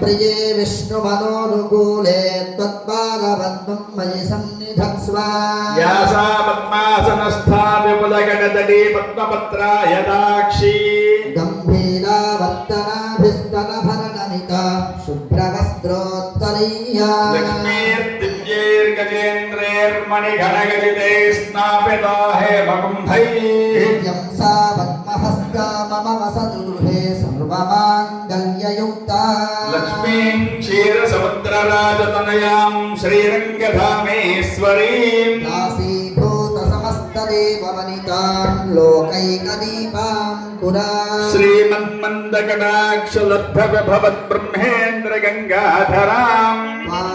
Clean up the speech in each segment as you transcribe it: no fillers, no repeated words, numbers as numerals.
प्रिये विष्णुमनोनुकूले त्वत्पादपद्मं मयि सन्निधत्स्व यासा पद्मासनस्था विपुलगणतटी पद्मपत्रा यदाक्षी गम्भीरावर्तनाभिस्तनभरणनिता शुभ्रवस्त्रोत्तरीया लक्ष्मीर्दिव्यैर्गजेन्द्रैर्मणिगणगजितैः स्नापिता हेमकुम्भैः नित्यं सा पद्महस्ता मम वसतु गृहे सर्वमाङ्गल्ययुक्ता लक्ष्मीं क्षीरसमुद्रराजतनयां श्रीरङ्गधामेश्वरीं दासीभूतसमस्तदेववनितां लोकैकदीपां पुरा श्रीमन्मन्दकटाक्षलब्धविभवद्ब्रह्मेन्द्रगङ्गाधरां मां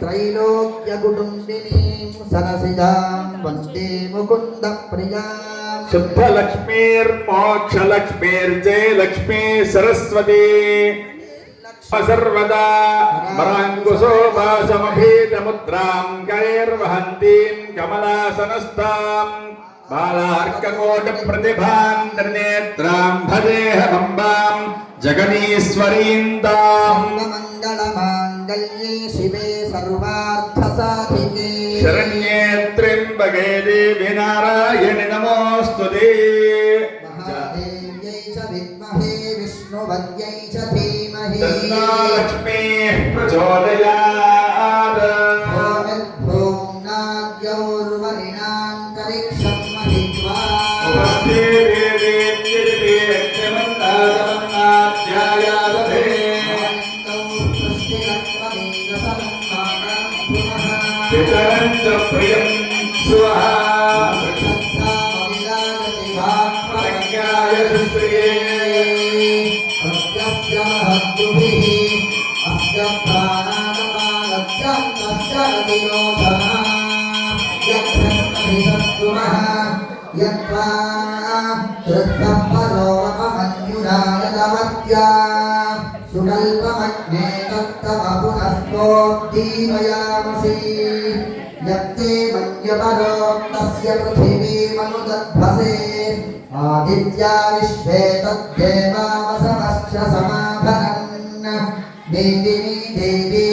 त्रैलोक्यकुटुम्बिनीं सरसिजां वन्दे मुकुन्दप्रियां शुद्धलक्ष्मीर्मोक्षलक्ष्मीर्जयलक्ष्मी सरस्वती सर्वदा वराङ्कुशोपासमभीतमुद्रां करैर्वहन्तीं कमलासनस्तां बालार्ककोटिप्रतिभां त्रिनेत्रां भजेऽहमम्बां जगदीश्वरीं ताम् सर्वमङ्गलमाङ्गल्ये शिवे सर्वार्थसाधिके शरण्ये त्र्यम्बके देवी नारायणि नमोऽस्तुते महादेव्यै च विद्महे विष्णुपत्न्यै च धीमहि तन्नो लक्ष्मीः प्रचोदयात् ॐ नाद्यौर्वरिणान्तरिक्षं महित्वा उपस्थे देवी यज्ञमन्दादमन्नाध्यायादधे पितरं च प्रियं स्वः प्रज्ञाय सुप्रिये सुकल्पमग्ने तत्तमपुनस्तोद्दीपयामसि यत्ते मन्यपरो तस्य पृथिवीमनुदध्वसे आदित्या विश्वे तद्देवावसवश्च समाभरन् देवी देवी